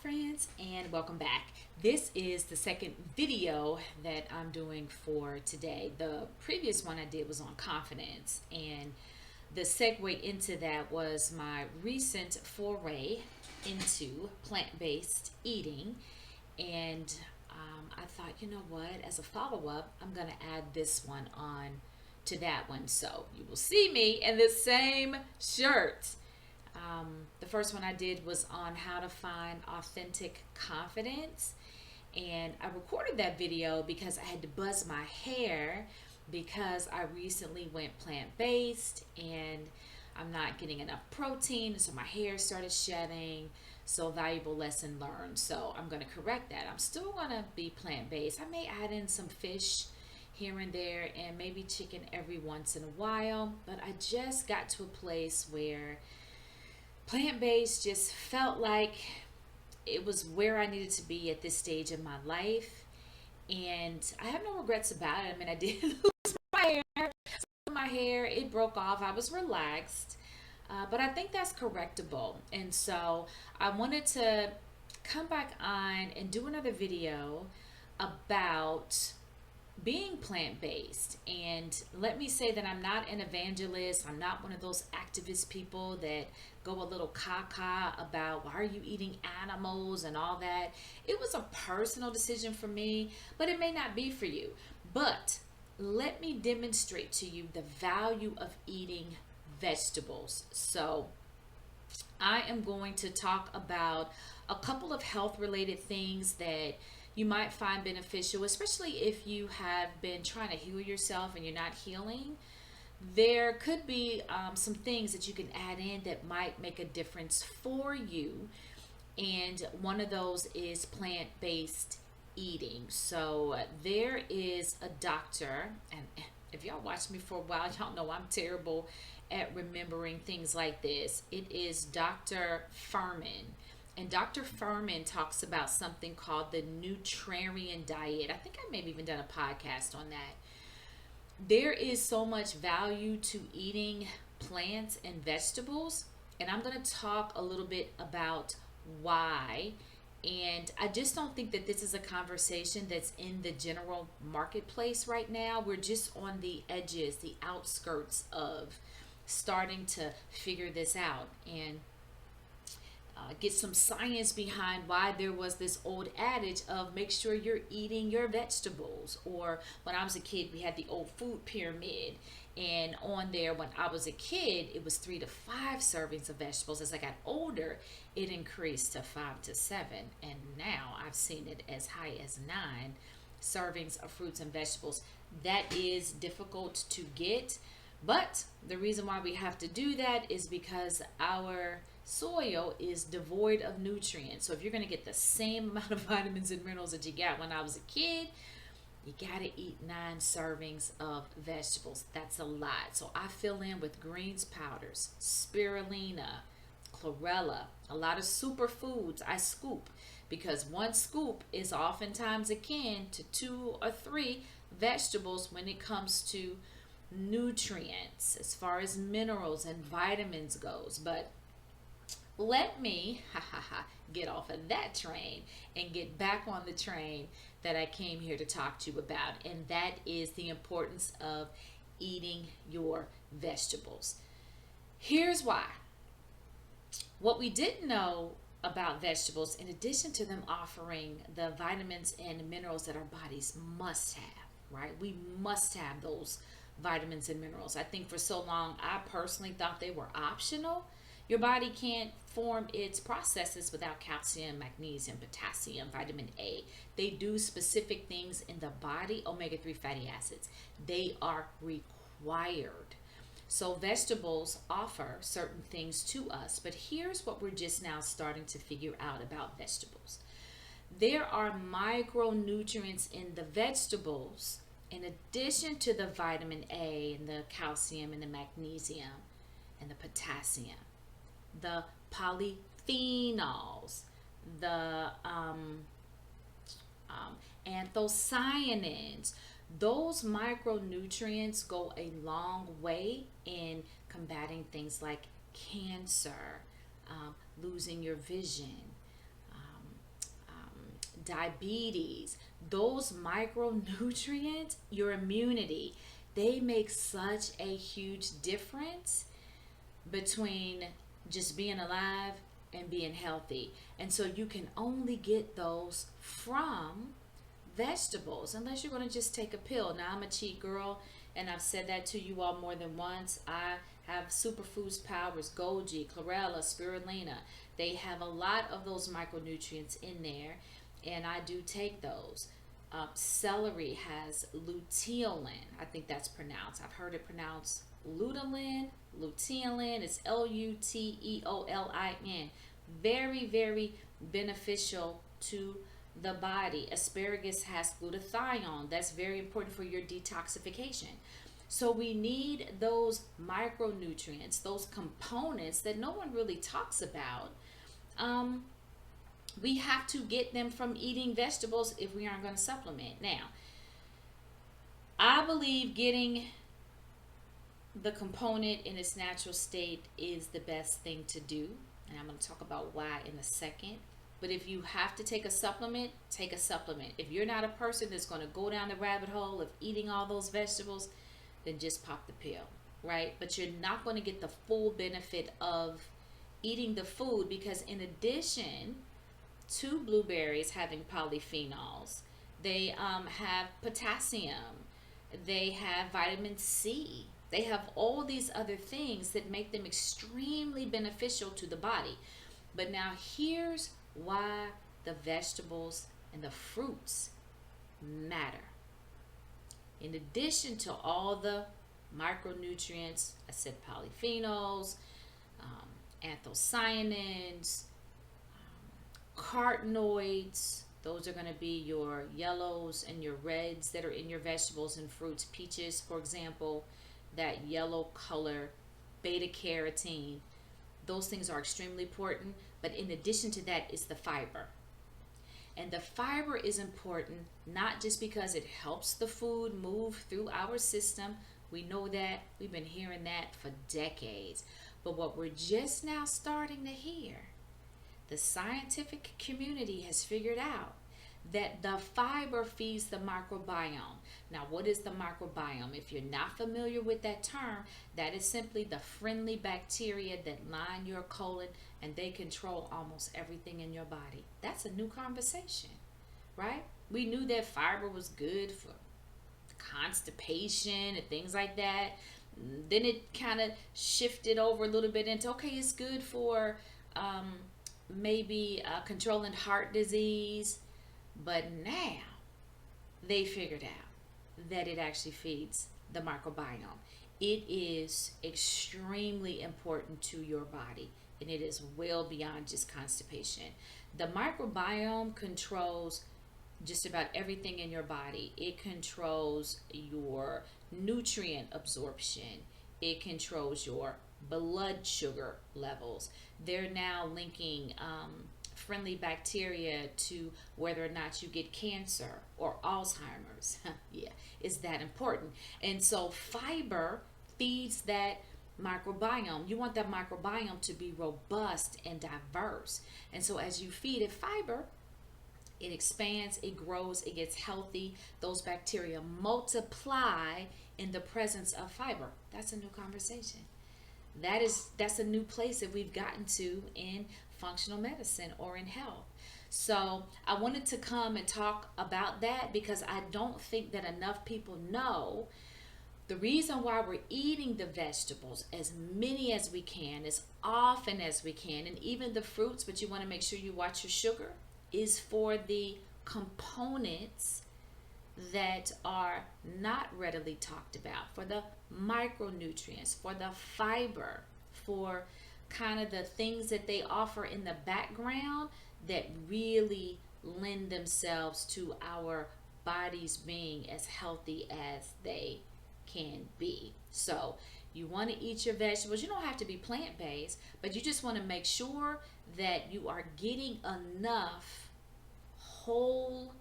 friends, and welcome back. This is the second video that I'm doing for today. The previous one I did was on confidence, and the segue into that was my recent foray into plant-based eating. And I thought, you know what, as a follow-up, I'm going to add this one on to that one. So you will see me in the same shirt. The first one I did was on how to find authentic confidence. And I recorded that video because I had to buzz my hair because I recently went plant based and I'm not getting enough protein. So my hair started shedding. So, valuable lesson learned. So, I'm going to correct that. I'm still going to be plant based. I may add in some fish here and there and maybe chicken every once in a while. But I just got to a place where plant-based just felt like it was where I needed to be at this stage in my life, and I have no regrets about it. I mean, I did lose my hair. My hair, it broke off. I was relaxed, but I think that's correctable. And so I wanted to come back on and do another video about being plant based. And let me say that I'm not an evangelist. I'm not one of those activist people that go a little caca about why are you eating animals and all that. It was a personal decision for me, but it may not be for you. But let me demonstrate to you the value of eating vegetables. So I am going to talk about a couple of health related things that you might find beneficial, especially if you have been trying to heal yourself and you're not healing. There could be some things that you can add in that might make a difference for you. And one of those is plant based eating. So there is a doctor, and if y'all watch me for a while, y'all know I'm terrible at remembering things like this. It is Dr. Furman. And Dr. Furman talks about something called the Nutrarian diet. I think I maybe even done a podcast on that. There is so much value to eating plants and vegetables, and I'm going to talk a little bit about why. And I just don't think that this is a conversation that's in the general marketplace right now. We're just on the edges, the outskirts of starting to figure this out and get some science behind why there was this old adage of make sure you're eating your vegetables. Or when I was a kid, we had the old food pyramid, and on there when I was a kid it was 3 to 5 servings of vegetables. As I got older, it increased to 5 to 7, and now I've seen it as high as 9 servings of fruits and vegetables. That is difficult to get, but the reason why we have to do that is because our soil is devoid of nutrients. So if you're going to get the same amount of vitamins and minerals that you got when I was a kid, you got to eat 9 servings of vegetables. That's a lot. So I fill in with greens powders, spirulina, chlorella, a lot of superfoods I scoop, because one scoop is oftentimes akin to 2 or 3 vegetables when it comes to nutrients as far as minerals and vitamins goes. But let me get off of that train and get back on the train that I came here to talk to you about, and that is the importance of eating your vegetables. Here's why. What we didn't know about vegetables, in addition to them offering the vitamins and minerals that our bodies must have, right? We must have those vitamins and minerals. I think for so long, I personally thought they were optional. Your body can't form its processes without calcium, magnesium, potassium, vitamin A. They do specific things in the body, omega-3 fatty acids. They are required. So vegetables offer certain things to us, but here's what we're just now starting to figure out about vegetables. There are micronutrients in the vegetables in addition to the vitamin A and the calcium and the magnesium and the potassium, the polyphenols, the anthocyanins. Those micronutrients go a long way in combating things like cancer, losing your vision, diabetes, those micronutrients, your immunity, they make such a huge difference between just being alive and being healthy. And so you can only get those from vegetables unless you're going to just take a pill. Now, I'm a cheat girl, and I've said that to you all more than once. I have superfoods powers, Golgi, chlorella, spirulina. They have a lot of those micronutrients in there, and I do take those. Celery has luteolin. I think that's pronounced. I've heard it pronounced luteolin. Luteolin is Luteolin. Very, very beneficial to the body. Asparagus has glutathione. That's very important for your detoxification. So we need those micronutrients, those components that no one really talks about. We have to get them from eating vegetables if we aren't going to supplement. Now, I believe getting the component in its natural state is the best thing to do, and I'm going to talk about why in a second. But if you have to take a supplement, take a supplement. If you're not a person that's going to go down the rabbit hole of eating all those vegetables, then just pop the pill, right? But you're not going to get the full benefit of eating the food, because in addition to blueberries having polyphenols, they have potassium, they have vitamin C, they have all these other things that make them extremely beneficial to the body. But now here's why the vegetables and the fruits matter. In addition to all the micronutrients, I said polyphenols, anthocyanins, carotenoids. Those are going to be your yellows and your reds that are in your vegetables and fruits. Peaches, for example, that yellow color, beta carotene. Those things are extremely important. But in addition to that is the fiber. And the fiber is important not just because it helps the food move through our system. We know that. We've been hearing that for decades. But what we're just now starting to hear, the scientific community has figured out that the fiber feeds the microbiome. Now, what is the microbiome? If you're not familiar with that term, that is simply the friendly bacteria that line your colon, and they control almost everything in your body. That's a new conversation, right? We knew that fiber was good for constipation and things like that. Then it kind of shifted over a little bit into, okay, it's good for maybe controlling heart disease. But now they figured out that it actually feeds the microbiome. It is extremely important to your body, and it is well beyond just constipation. The microbiome controls just about everything in your body. It controls your nutrient absorption. It controls your blood sugar levels. They're now linking friendly bacteria to whether or not you get cancer or Alzheimer's. Yeah, it's that important. And so fiber feeds that microbiome. You want that microbiome to be robust and diverse. And so as you feed it fiber, it expands, it grows, it gets healthy. Those bacteria multiply in the presence of fiber. That's a new conversation. That's a new place that we've gotten to in functional medicine or in health. So I wanted to come and talk about that because I don't think that enough people know the reason why we're eating the vegetables, as many as we can, as often as we can, and even the fruits, but you want to make sure you watch your sugar, is for the components that are not readily talked about, for the micronutrients, for the fiber, for kind of the things that they offer in the background that really lend themselves to our bodies being as healthy as they can be. So you want to eat your vegetables. You don't have to be plant-based, but you just want to make sure that you are getting enough whole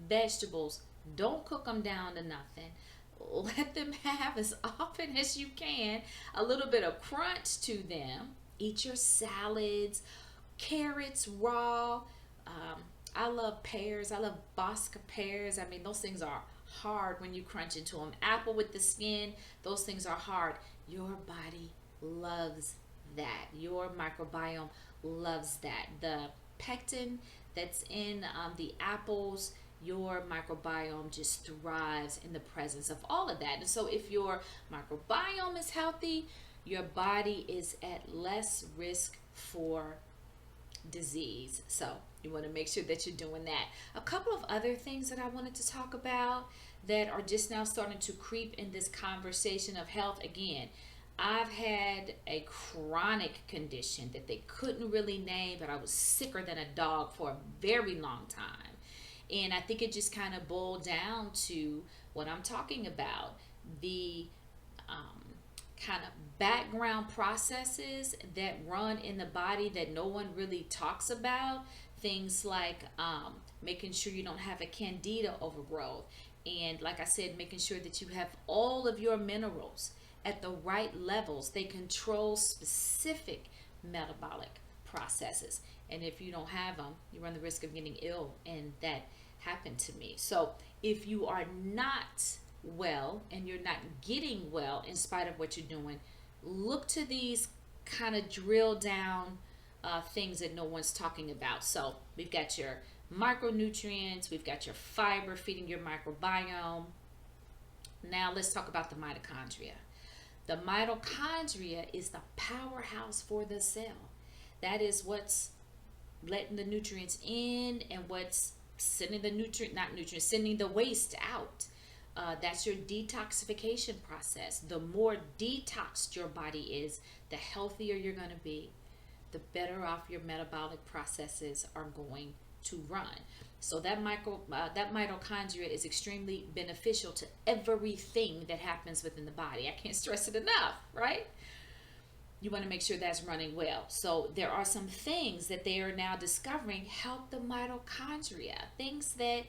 vegetables. Don't cook them down to nothing. Let them have, as often as you can, a little bit of crunch to them. Eat your salads, carrots raw, I love pears. I love Bosca pears. I mean, those things are hard when you crunch into them. Apple with the skin, those things are hard. Your body loves that. Your microbiome loves that. The pectin that's in the apples, your microbiome just thrives in the presence of all of that. And so, if your microbiome is healthy, your body is at less risk for disease. So you want to make sure that you're doing that. A couple of other things that I wanted to talk about that are just now starting to creep in this conversation of health. Again, I've had a chronic condition that they couldn't really name, but I was sicker than a dog for a very long time. And I think it just kind of boiled down to what I'm talking about, the kind of background processes that run in the body that no one really talks about. Things like making sure you don't have a candida overgrowth. And like I said, making sure that you have all of your minerals at the right levels. They control specific metabolic processes. And if you don't have them, you run the risk of getting ill. And that happened to me. So if you are not well and you're not getting well in spite of what you're doing, look to these kind of drill down things that no one's talking about. So we've got your micronutrients, we've got your fiber feeding your microbiome. Now let's talk about the mitochondria. The mitochondria is the powerhouse for the cell. That is what's letting the nutrients in and what's sending sending the waste out. That's your detoxification process. The more detoxed your body is, the healthier you're going to be, the better off your metabolic processes are going to run. So that mitochondria is extremely beneficial to everything that happens within the body. I can't stress it enough, right? You want to make sure that's running well. So there are some things that they are now discovering help the mitochondria. Things that,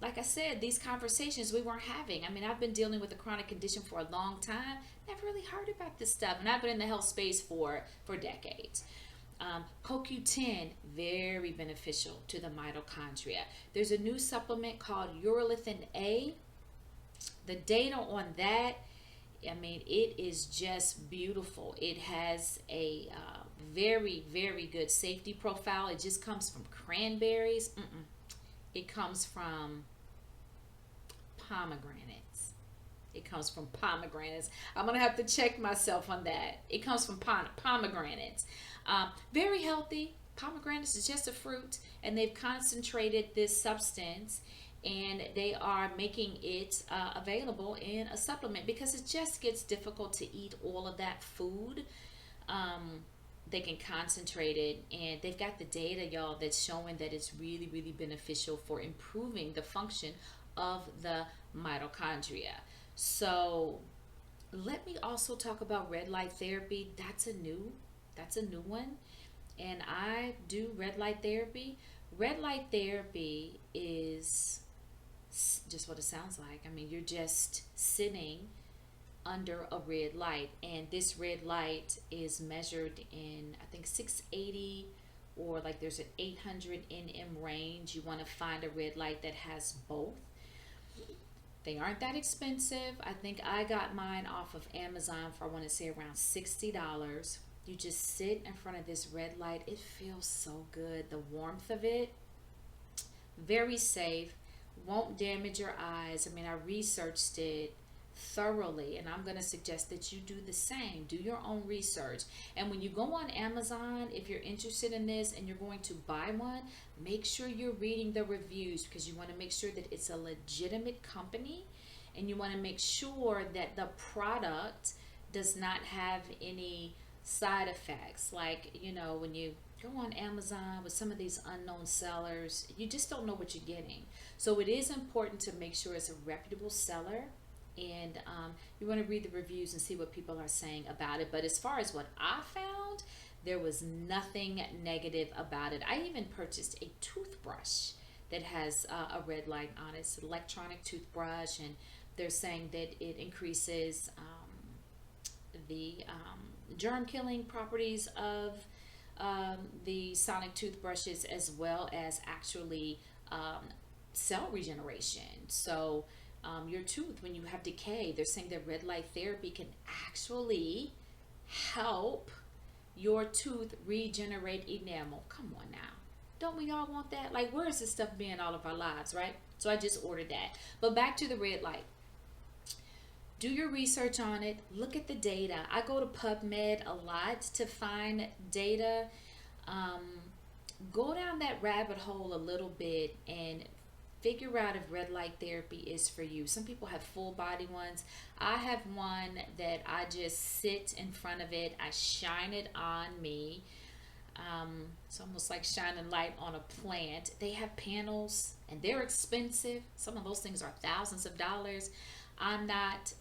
like I said, these conversations we weren't having. I mean, I've been dealing with a chronic condition for a long time. Never really heard about this stuff. And I've been in the health space for decades. CoQ10, very beneficial to the mitochondria. There's a new supplement called urolithin A. The data on that, I mean, it is just beautiful. It has a very, very good safety profile. It just comes from cranberries. It comes from pomegranates. It comes from pomegranates. I'm going to have to check myself on that. It comes from pomegranates. Very healthy. Pomegranates is just a fruit, and they've concentrated this substance, and they are making it available in a supplement because it just gets difficult to eat all of that food. They can concentrate it, and they've got the data, y'all, that's showing that it's really, really beneficial for improving the function of the mitochondria. So let me also talk about red light therapy. That's a new one, and I do red light therapy. Red light therapy is just what it sounds like. I mean, you're just sitting under a red light, and this red light is measured in, I think, 680, or like there's an 800 nm range. You want to find a red light that has both. They aren't that expensive. I think I got mine off of Amazon for, I want to say, around $60. You just sit in front of this red light. It feels so good. The warmth of it, very safe, won't damage your eyes. I mean, I researched it thoroughly, and I'm going to suggest that you do the same. Do your own research. And when you go on Amazon, if you're interested in this and you're going to buy one, make sure you're reading the reviews, because you want to make sure that it's a legitimate company, and you want to make sure that the product does not have any side effects. Like, you know, when you go on Amazon with some of these unknown sellers, you just don't know what you're getting. So it is important to make sure it's a reputable seller, and you want to read the reviews and see what people are saying about it. But as far as what I found, there was nothing negative about it. I even purchased a toothbrush that has a red light on it. It's an electronic toothbrush, and they're saying that it increases the germ killing properties of the sonic toothbrushes as well as actually um, cell regeneration. So, your tooth, when you have decay, they're saying that red light therapy can actually help your tooth regenerate enamel. Come on now. Don't we all want that? Like, where is this stuff being all of our lives, right? So I just ordered that. But back to the red light. Do your research on it. Look at the data. I go to PubMed a lot to find data. Um, Go down that rabbit hole a little bit and figure out if red light therapy is for you. Some people have full body ones. I have one that I just sit in front of it, I shine it on me. It's almost like shining light on a plant. They have panels and they're expensive. Some of those things are thousands of dollars. I'm not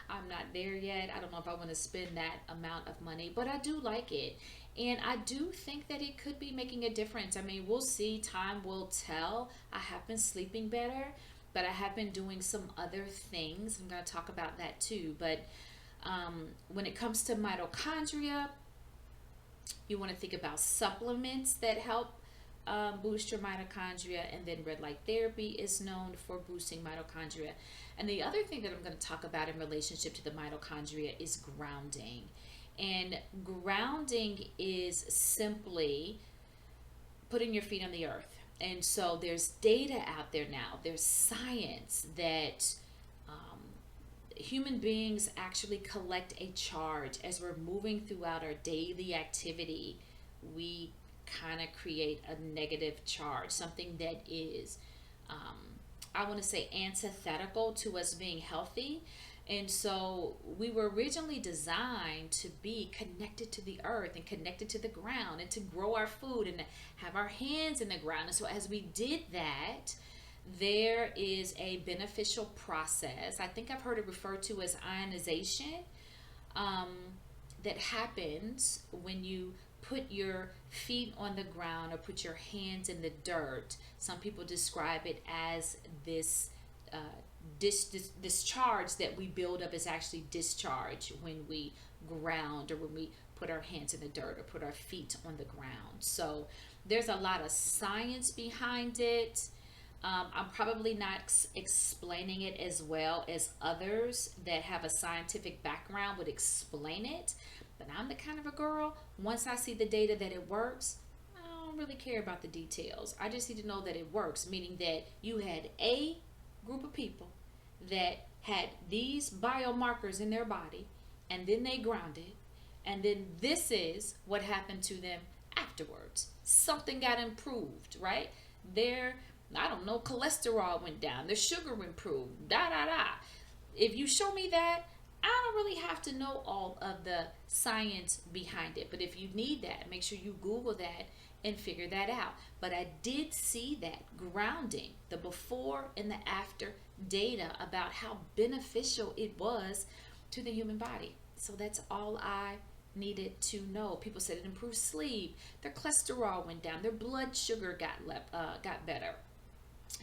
I'm not there yet. I don't know if I want to spend that amount of money, but I do like it. And I do think that it could be making a difference. I mean, we'll see. Time will tell. I have been sleeping better, but I have been doing some other things. I'm going to talk about that too. But when it comes to mitochondria, you want to think about supplements that help boost your mitochondria, and then red light therapy is known for boosting mitochondria. And the other thing that I'm going to talk about in relationship to the mitochondria is grounding. And grounding is simply putting your feet on the earth. And so there's data out there now, there's science that human beings actually collect a charge as we're moving throughout our daily activity. We kind of create a negative charge, something that is, I want to say, antithetical to us being healthy. And so we were originally designed to be connected to the earth and connected to the ground and to grow our food and have our hands in the ground. And so as we did that, there is a beneficial process. I think I've heard it referred to as ionization, um, that happens when you put your feet on the ground or put your hands in the dirt. Some people describe it as this discharge that we build up is actually discharge when we ground, or when we put our hands in the dirt or put our feet on the ground. So there's a lot of science behind it. I'm probably not explaining it as well as others that have a scientific background would explain it. But I'm the kind of a girl, once I see the data that it works, I don't really care about the details. I just need to know that it works, meaning that you had a group of people that had these biomarkers in their body, and then they grounded, and then this is what happened to them afterwards. Something got improved, right? Their, I don't know, cholesterol went down, their sugar improved, da da da. If you show me that, I don't really have to know all of the science behind it. But if you need that, make sure you Google that and figure that out. But I did see that grounding, the before and the after data about how beneficial it was to the human body. So that's all I needed to know. People said it improved sleep, their cholesterol went down, their blood sugar got better.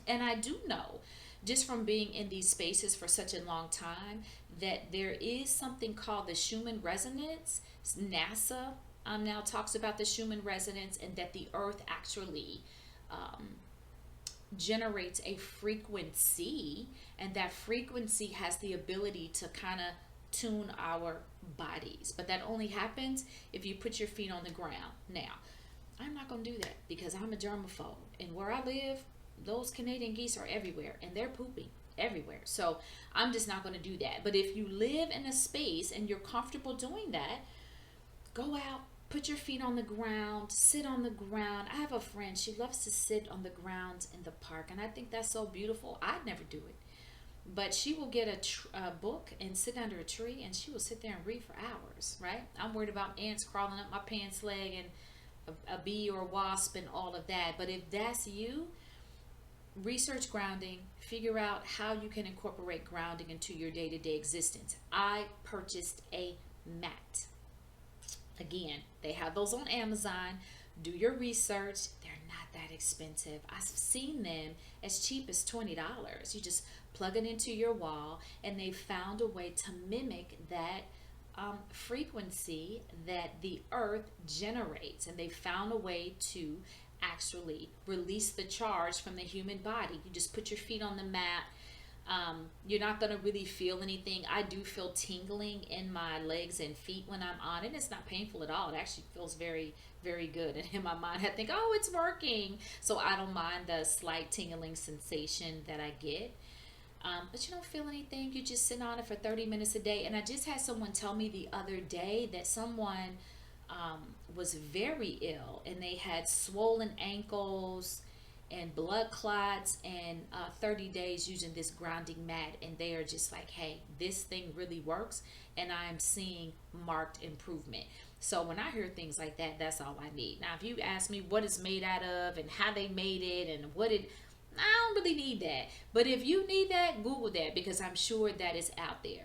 And I do know, just from being in these spaces for such a long time, that there is something called the Schumann resonance. NASA now talks about the Schumann resonance, and that the earth actually um, generates a frequency, and that frequency has the ability to kind of tune our bodies. But that only happens if you put your feet on the ground. Now, I'm not going to do that because I'm a germaphobe, and where I live, those Canadian geese are everywhere and they're pooping everywhere. So I'm just not going to do that. But if you live in a space and you're comfortable doing that, go out, put your feet on the ground, sit on the ground. I have a friend, she loves to sit on the ground in the park, and I think that's so beautiful. I'd never do it. But she will get a book and sit under a tree, and she will sit there and read for hours, right? I'm worried about ants crawling up my pants leg and a bee or a wasp and all of that. But if that's you, research grounding, figure out how you can incorporate grounding into your day-to-day existence. I purchased a mat. Again, they have those on Amazon. Do your research. They're not that expensive. I've seen them as cheap as $20. You just plug it into your wall, and they found a way to mimic that frequency that the earth generates, and they found a way to actually release the charge from the human body. You just put your feet on the mat. You're not going to really feel anything. I do feel tingling in my legs and feet when I'm on it. It's not painful at all. It actually feels very, very good. And in my mind, I think, oh, it's working. So I don't mind the slight tingling sensation that I get. But you don't feel anything. You just sit on it for 30 minutes a day. And I just had someone tell me the other day that someone was very ill and they had swollen ankles and blood clots, and 30 days using this grounding mat, and they are just like, hey, this thing really works, and I'm seeing marked improvement. So when I hear things like that, that's all I need. Now if you ask me what it's made out of and how they made it and what it, I don't really need that. But if you need that, Google that, because I'm sure that is out there.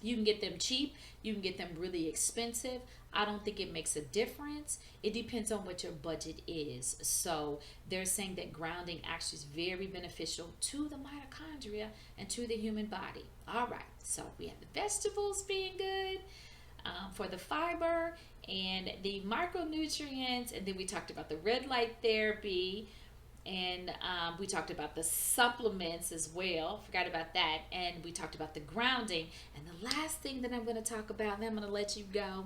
You can get them cheap, you can get them really expensive. I don't think it makes a difference. It depends on what your budget is. So they're saying that grounding actually is very beneficial to the mitochondria and to the human body. All right, so we have the vegetables being good for the fiber and the micronutrients, and then we talked about the red light therapy, and we talked about the supplements as well. Forgot about that. And we talked about the grounding. And the last thing that I'm going to talk about, and I'm going to let you go,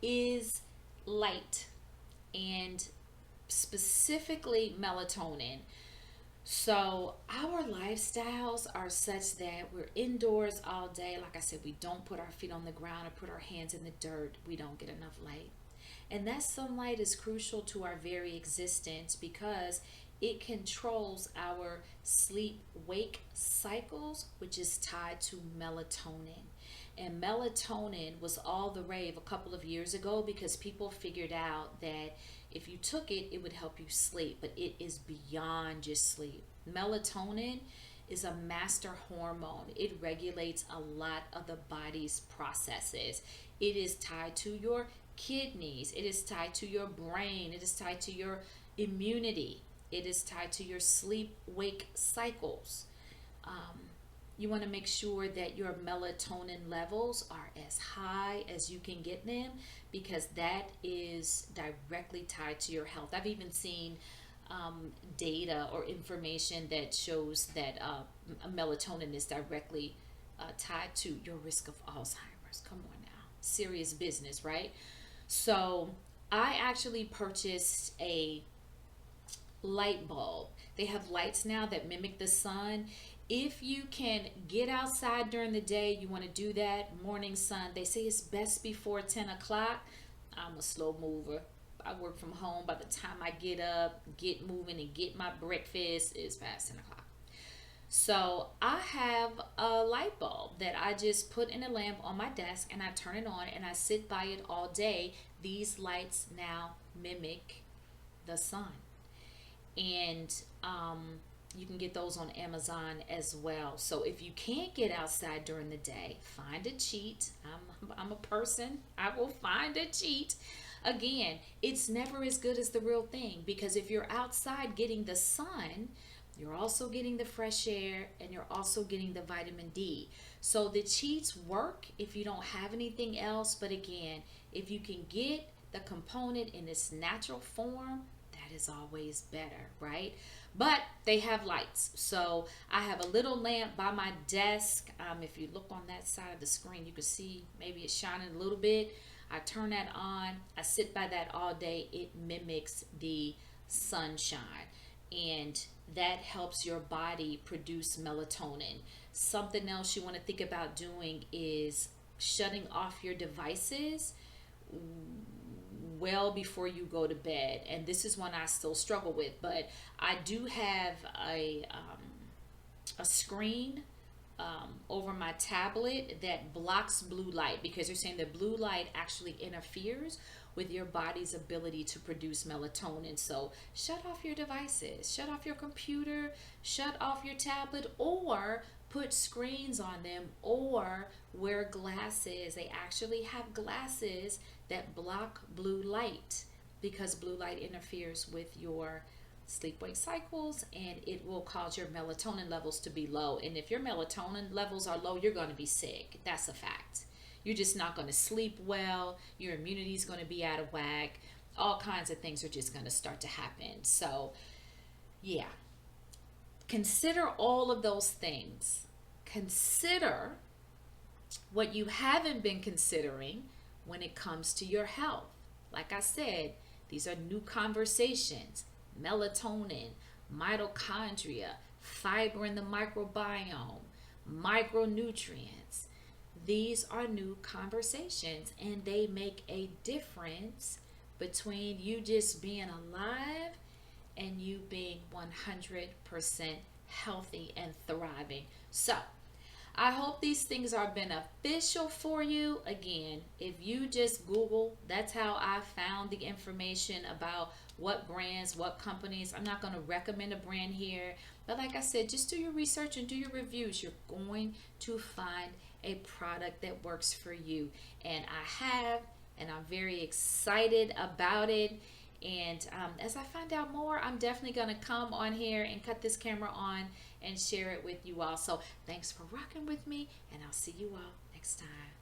is light, and specifically melatonin. So our lifestyles are such that we're indoors all day. Like I said, we don't put our feet on the ground or put our hands in the dirt. We don't get enough light. And that sunlight is crucial to our very existence because it controls our sleep wake cycles, which is tied to melatonin. And melatonin was all the rave a couple of years ago because people figured out that if you took it, it would help you sleep, but it is beyond just sleep. Melatonin is a master hormone. It regulates a lot of the body's processes. It is tied to your kidneys. It is tied to your brain. It is tied to your immunity. It is tied to your sleep wake cycles. You want to make sure that your melatonin levels are as high as you can get them because that is directly tied to your health. I've even seen data or information that shows that melatonin is directly tied to your risk of Alzheimer's. Come on now, serious business, right? So I actually purchased a light bulb. They have lights now that mimic the sun. If you can get outside during the day, you want to do that. Morning sun, they say it's best before 10 o'clock. I'm a slow mover. I work from home. By the time I get up, get moving, and get my breakfast, it's past 10 o'clock. So I have a light bulb that I just put in a lamp on my desk and I turn it on and I sit by it all day. These lights now mimic the sun. And you can get those on Amazon as well. So if you can't get outside during the day, find a cheat. I'm a person. I will find a cheat. Again, it's never as good as the real thing because if you're outside getting the sun, you're also getting the fresh air and you're also getting the vitamin D. So the cheats work if you don't have anything else. But again, if you can get the component in its natural form, that is always better, right? But they have lights. So I have a little lamp by my desk. If you look on that side of the screen, you can see maybe it's shining a little bit. I turn that on. I sit by that all day. It mimics the sunshine. And that helps your body produce melatonin. Something else you want to think about doing is shutting off your devices well before you go to bed. And this is one I still struggle with, but I do have a screen over my tablet that blocks blue light because they're saying that blue light actually interferes with your body's ability to produce melatonin. So shut off your devices, shut off your computer, shut off your tablet, or put screens on them, or wear glasses. They actually have glasses that block blue light because blue light interferes with your sleep-wake cycles and it will cause your melatonin levels to be low. And if your melatonin levels are low, you're going to be sick. That's a fact. You're just not going to sleep well. Your immunity is going to be out of whack. All kinds of things are just going to start to happen. So, yeah, consider all of those things. Consider what you haven't been considering when it comes to your health. Like I said, these are new conversations. Melatonin, mitochondria, fiber in the microbiome, micronutrients. These are new conversations, and they make a difference between you just being alive and you being 100% healthy and thriving. So, I hope these things are beneficial for you. Again, if you just Google, that's how I found the information about what brands, what companies. I'm not going to recommend a brand here, but like I said, just do your research and do your reviews. You're going to find a product that works for you. And I have, and I'm very excited about it. And as I find out more, I'm definitely going to come on here and cut this camera on and share it with you all. So thanks for rocking with me, and I'll see you all next time.